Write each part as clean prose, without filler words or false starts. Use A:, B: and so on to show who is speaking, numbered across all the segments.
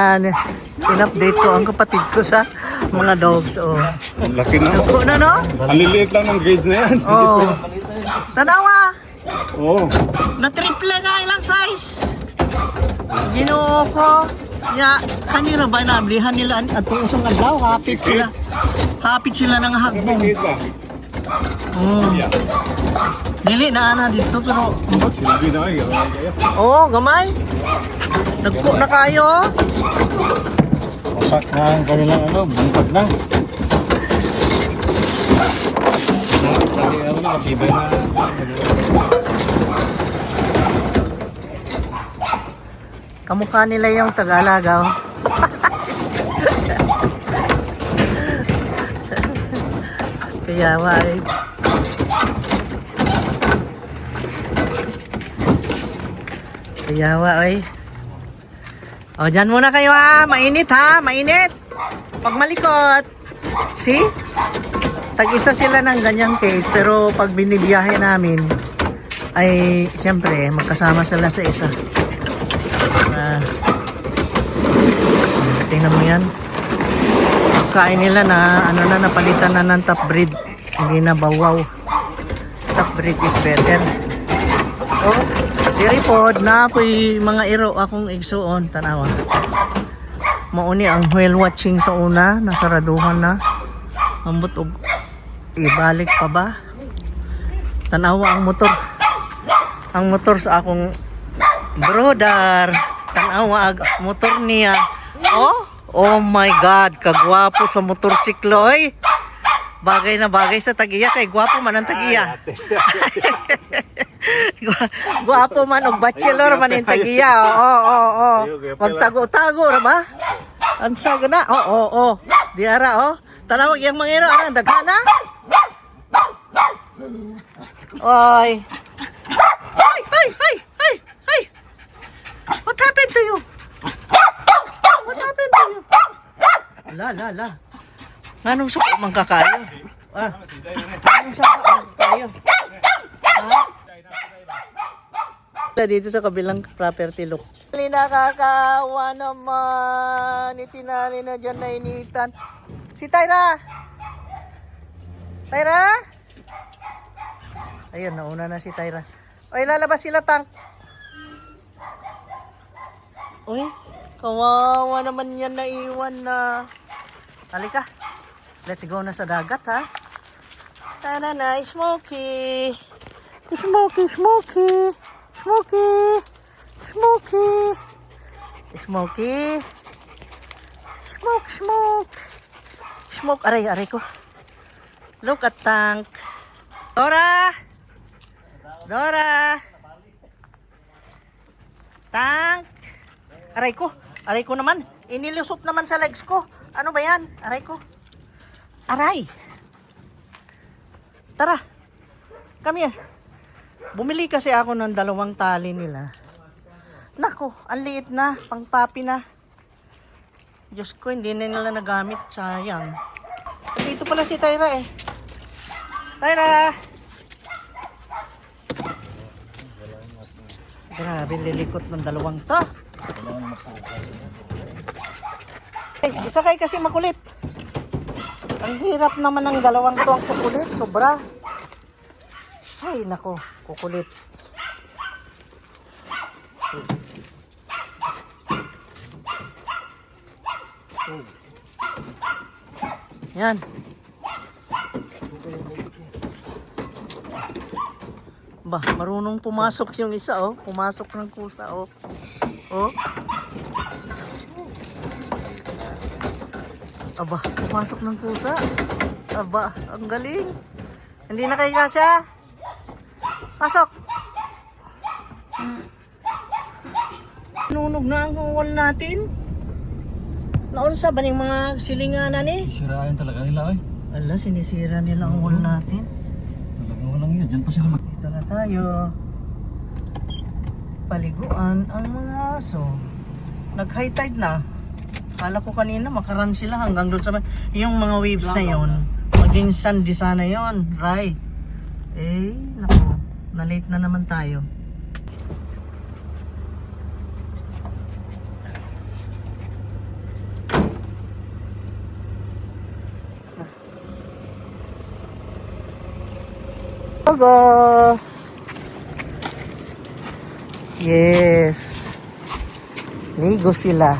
A: Yan. In-update ko ang kapatid ko sa mga dogs. Oh.
B: Ang laki na.
A: Naku na, no?
B: Ang liliit lang ng gauge na yan.
A: Oh. Tanawa.
B: Oo.
A: Na-triple na ilang size. Ginoo ko. Ya, kanina ba nablihan nila at usong adlaw, hapit sila. Hapit sila ng hagbong.
B: Liliit ba?
A: Oh.
B: Yeah.
A: Dili na ana dito pero
B: Silbi na kayo.
A: oh, gamay. Nagpo na kayo.
B: Pasak na ang kanilang buntag na. Matibay na.
A: Kamukha nila yung Tagalagaw. Kaya why? Kaya why? O, dyan muna kayo ha. Mainit ha. Mainit. Pag malikot. See? Tag-isa sila ng ganyang cage. Pero pag binibiyahe namin, ay siyempre magkasama sila sa isa. Tingnan mo yan. Kain nila na ano na napalitan na ng top breed. Hindi na bawaw. Top breed is better. Oh, diri pod na po'y mga iro akong igsuon tanawa. Mauni ang whale watching sa una, nasaraduhan na. Ambot og ibalik pa ba? Tanawa ang motor. Ang motor sa akong brother. Tanawa ang motor niya. Oh my God, kagwapo sa motorsiklo oy. Bagay na bagay sa tagiya kay gwapo man ang tagiya. Gwapo man og bachelor man ang tagiya. Oo. Magtago-tago ra ba? Ansa gana? Oo. Diara Tanawag yang mangero aran daghana. Oy. Hey. What happened to you? What happened to you? La. Anong suko man kakayo? Anong suko man kakayo? Dito sa kabilang property look. Nakakawa naman. Itinali na dyan na initan. Si Tyra! Tyra? Ayun, nauna na si Tyra. Oy, lalabas sila tank. Uy, kawawa naman yan naiwan na. Halika. Let's go na sa dagat ha. Tara na, Smokey. Smoke, aray ko. Look at tank. Dora. Tank. Aray ko naman. Inilusot naman sa legs ko. Ano ba yan? Aray ko. Aray. Tara. Come here. Bumili kasi ako ng 2 tali nila. Nako, ang liit na. Pang papi na. Diyos ko, hindi na nila nagamit. Sayang. Dito pala si Tyra eh. Tyra! Grabe, lilikot ng 2 to. Isa kayo kasi makulit. Ang hirap naman ng 2 to ang kukulit. Sobra. Ay, nako. Kukulit. Yan. Ba, marunong pumasok yung isa Pumasok ng kusa Aba, pumasok ng kusa. Aba, ang galing. Hindi na kayo kasya. Pasok. Nunog na ang wall natin. Naunsa ba ng mga silinganan
B: Sirayan talaga nila
A: Ala, sinisira nila ang wall natin.
B: Talagang walang yan. Diyan pa sila
A: Dito na tayo. Paliguan ang mga aso. Nag-high tide na. Kala ko kanina makaran sila hanggang doon sa yung mga waves na yon. Maging sandy sana yon, right? Naku, na-late na naman tayo. Go! Yes. Ligo sila.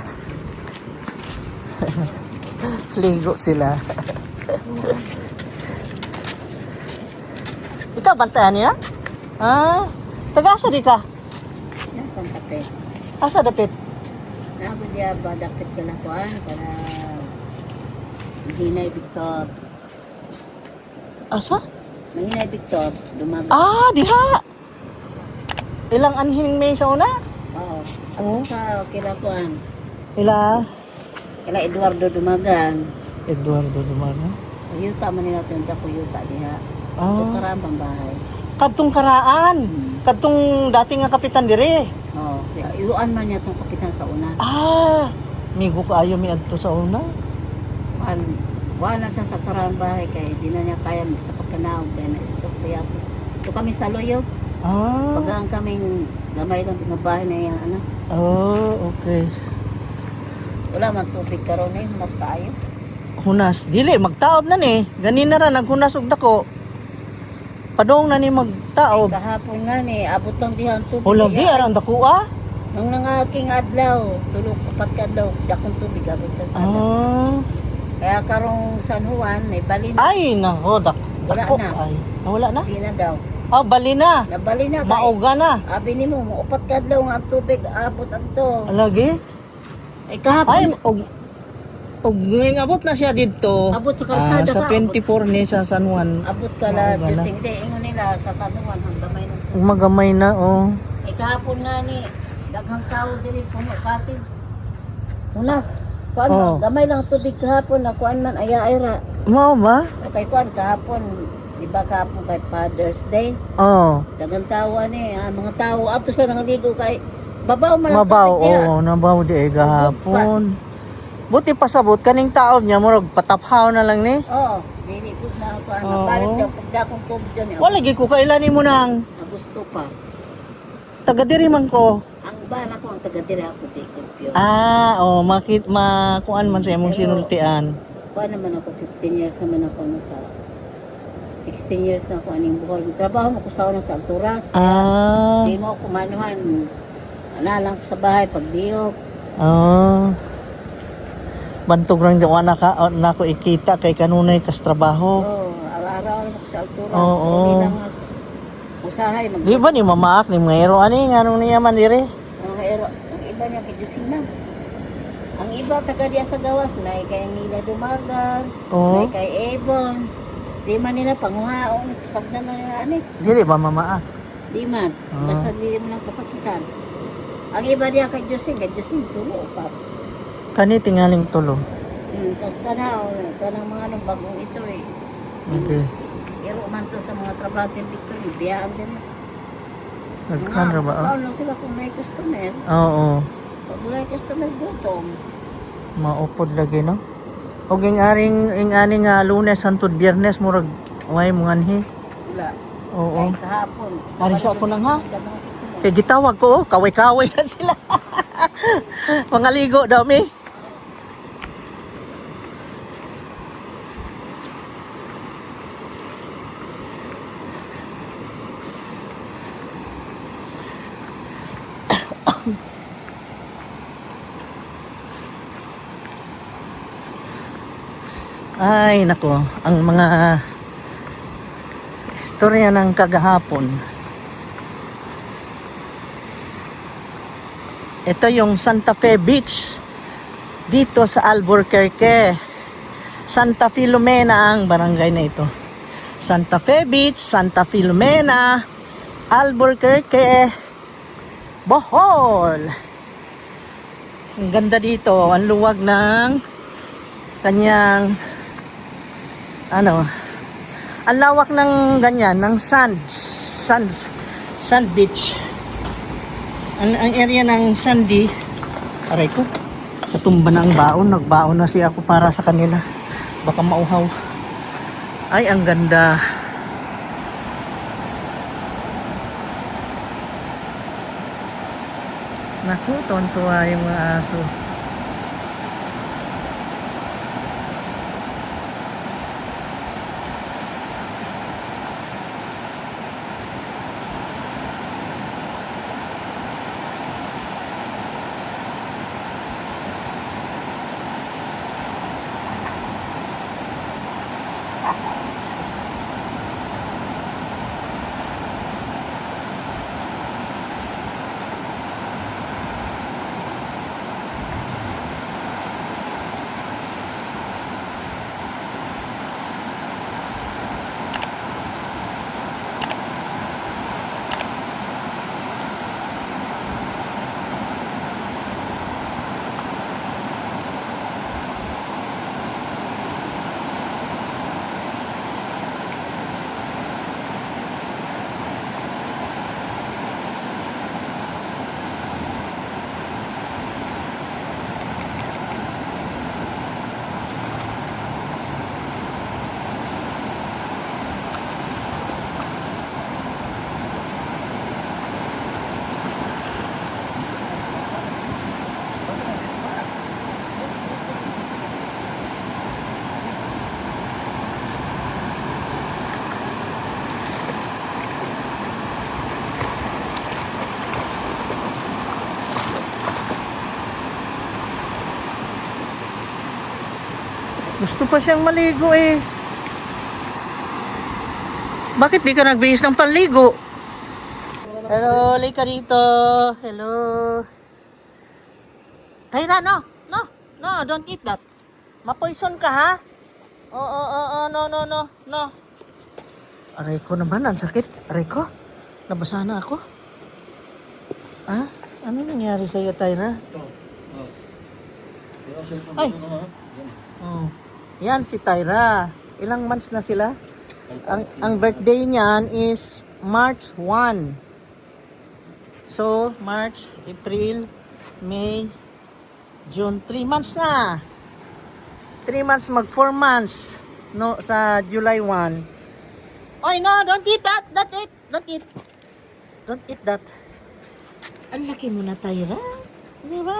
A: Ligo sila. Ikaw, bantayan niya? Ah, taga-asa di ka?
C: Nasaan tapit?
A: Asa dapit?
C: Nago dia ba dapit ka na kuan para Hinay Victor.
A: Asa?
C: Hinay Victor, dumaga.
A: Ah, diha. Ilang anhing may sa una?
C: Oo.
A: Oo.
C: Ako sa kila kuan.
A: Ila?
C: Kila Eduardo Dumagan.
A: Eduardo Dumaga.
C: Yuta man nila tinta ko yuta diha.
A: Ah.
C: Ito karambang bahay.
A: Kadtong karaan. Kadtong dating nga kapitan dire.
C: Oo. Kaya iluan man niya tong kapitan sa una.
A: Ah, migo kaayo mi adto sa una.
C: Wala siya sa karambang bahay kay di na niya kaya sa pagkanaw kaya na-stroke kaya ito kami sa loyo.
A: Ah.
C: Pag ang kaming gamay lang binabahay na yung ano.
A: Oh, okay.
C: Wala man tubig karon eh, mas kaayo.
A: Hunas, dili magtaob na ni. Ganina ra naghunas og dako. Padong na ni magtaob.
C: Kahapon nga ni, abot lang dihan tubig.
A: O lagi arang dako ah.
C: Nung nangaking adlaw, tulog upat ka adlaw, dakong tubig abot ka sa adlaw.
A: Ah.
C: Kaya karong San Juan, may bali na.
A: Ay, nako,
C: Wala
A: dako
C: na.
A: ay. Nawala na?
C: Di na daw.
A: Ah, bali na.
C: Nabali na.
A: Mauga na.
C: Abi ni mo, upat ka adlaw nga ang tubig, abot adto.
A: Lagi?
C: Ay
A: Ay,
C: kahapon,
A: og ngayong abot na siya dito.
C: abot sa kalsada
A: Sa
C: ka.
A: 24 ni sa San Juan.
C: Abot ka la,
A: Mauga na.
C: Diyosing. Hindi, ingon nila sa San Juan, ang gamay ng tubig.
A: Magamay na, oh.
C: Ay kahapon nga ni, daghang tao diri puno cottage. Ulas. Kuan
A: Oh.
C: gamay lang tubig kahapon na kuan man aya-ayra.
A: Mao ba?
C: Okay kuan kahapon, di ba kahapon kay Father's Day?
A: Oh.
C: Daghang tao ni, mga tao ato sila nangaligo kay babaw man ang
A: Mabaw,
C: tubig niya.
A: oo, nabaw di ay gahapon. Buti pasabot kaning taob niya murag pataphaw na lang ni.
C: Oo, dili gud na kuan,
A: Oo.
C: balik daw pagdakong tubig diyan.
A: Wala gi ko kailan mo nang
C: Gusto pa.
A: taga diri man ko.
C: Ang bana ko ang taga diri ako di kumpyo.
A: Ah, oh, makuan man sa imong sinultian.
C: Kuan naman ako 15 years naman ako na sa 16 years na ako aning buhol. Trabaho mo ko sa una sa Alturas.
A: Ah.
C: Di mo ako manuhan. Analang ko sa bahay pag diok.
A: Oh. Bantog rang diwa na ko ikita kay kanunay kas trabaho.
C: Oo, araw-araw lang ako sa Alturas.
A: Oo.
C: Hindi lang usahay.
A: Di ba ni mamaak ni mayro ani nganong niya man dire?
C: Ang iba niya kay Jusina. Ang iba taga diya sa gawas na kay Mila Dumagan,
A: Oo.
C: na kay Ebon. Di man nila panguhaon, sagdan na nila ani.
A: Dili ba mamaak?
C: Di man,
A: Oo.
C: basta di mo lang pasakitan. Ang iba diya kay Jusina tulo pa.
A: Kani tingaling tulo.
C: Tapos kanang mga anong bagong ito eh.
A: Okay.
C: Iro man to sa mga trabaho ng Victor, biyaan din.
A: Nagkan ra ba?
C: Mga lang sila kung may customer.
A: Oo.
C: Pag wala customer, gutom.
A: Maupod lagi no. Og ing aning nga Lunes hangtod Biyernes murag way mo nganhi.
C: Wala.
A: Oo.
C: Kahit kahapon.
A: Ari sa ako lang, ha?
C: Daghang customer.
A: Kay gitawag ko, oh, kaway-kaway na sila. Mga ligo daw mi. Ay, nako, ang mga istorya ng kagahapon. Ito yung Santa Fe Beach dito sa Albuquerque. Santa Filomena ang barangay na ito. Santa Fe Beach, Santa Filomena, Albuquerque, Bohol. Ang ganda dito, ang luwag ng kanyang ang lawak ng ganyan, ng sand beach. Ang area ng sandy, aray ko, katumba na ang baon, nagbaon na siya ako para sa kanila. Baka mauhaw. Ay, ang ganda. Naku, tuwan-tuwa yung mga aso. Gusto pa siyang maligo eh. Bakit di ka nagbihis ng panligo? Hello, lika dito. Hello. Tyra, no. No. No, don't eat that. Mapoison ka, ha? No. Aray ko naman, ang sakit. Aray ko. Nabasa na ako. Ah? Ano nangyari sa'yo, Tyra? Ay! Oh. Yan si Tyra. Ilang months na sila? Ang birthday niyan is March 1. So, March, April, May, June. 3 months na. 3 months, mag 4 months. No, sa July 1. Oy, no, don't eat that. Don't eat. Don't eat. Don't eat that. Ang laki mo na, Tyra. Di ba?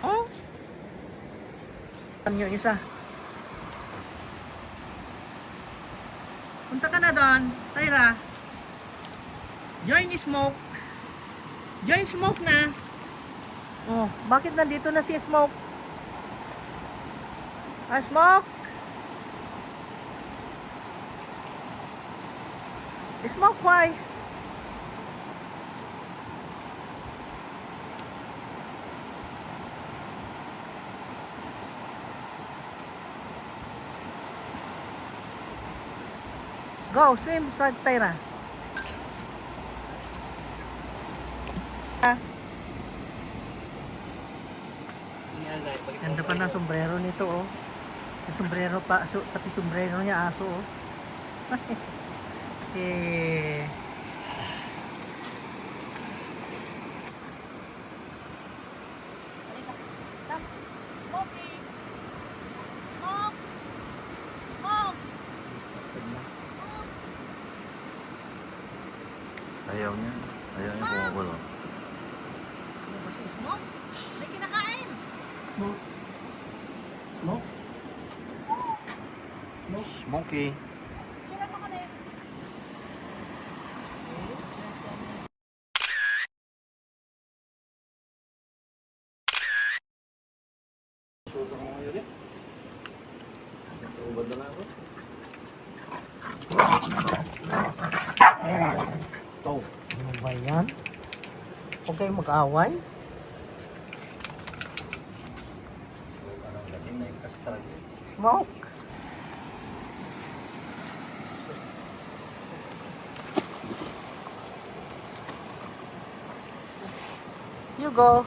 A: Ah? Ano yung isa? Punta ka na doon, Tyra. Join Smoke. Join Smoke na. Oh, bakit nandito na si Smoke? Ah, Smoke? Smoke, why? Go, swim sa Tyra. Ganda pa na sombrero nito, oh. Yung sombrero pa, pati sombrero niya aso, oh. Eh.
B: Ayaw niya. Ayaw niya pumukulo.
A: Ano ba si Smoke? May kinakain. Smoke. Smoke.
B: Smokey.
A: Sila pa kami.
B: Ubad na lang ako.
A: Ano ba yan? Huwag kayong mag-away. Smoke. You go.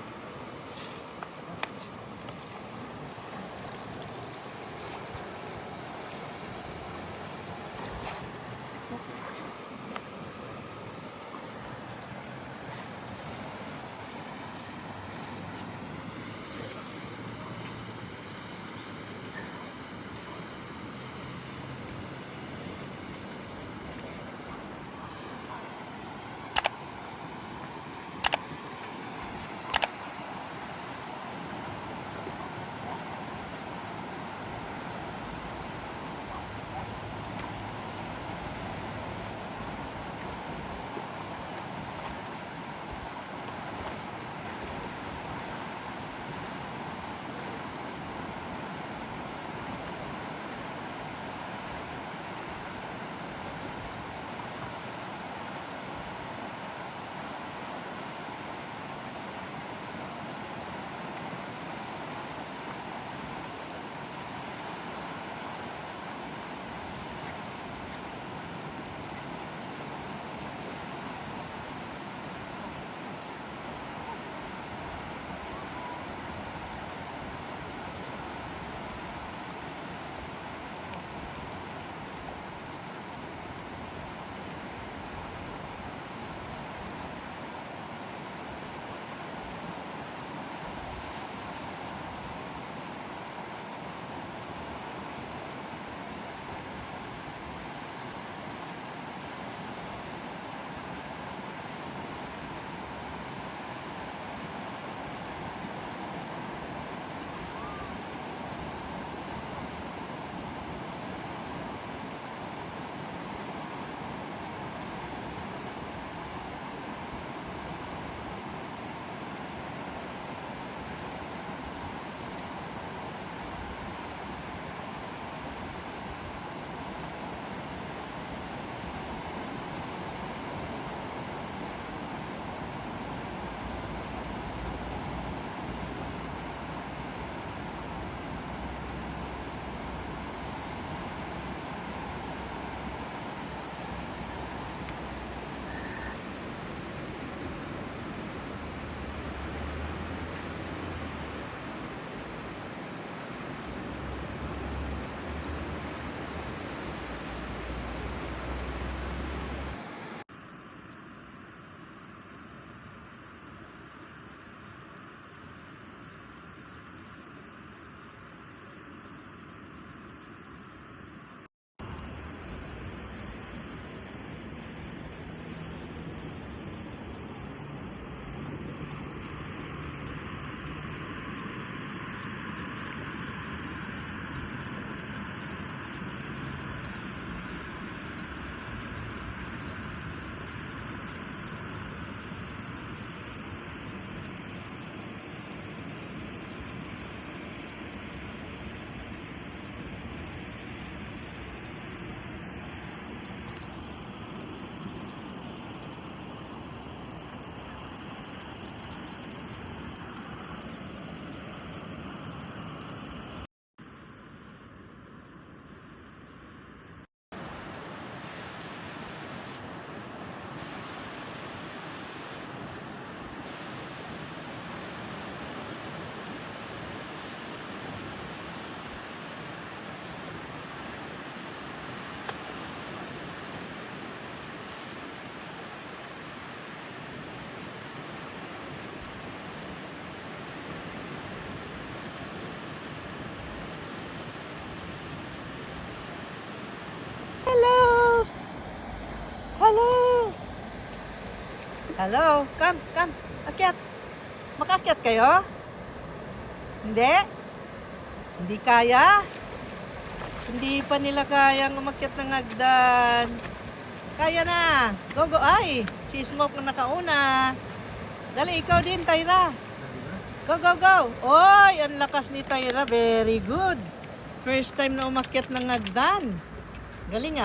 A: Hello, come, come. Akyat. Makakyat kayo? Hindi? Hindi kaya? Hindi pa nila kayang umakyat ng hagdan. Kaya na. Go, go. Ay, si Smoke ang nakauna. Dali, ikaw din, Tyra. Go, go, go. Oy, ang lakas ni Tyra. Very good. First time na umakyat ng hagdan. Galing ah.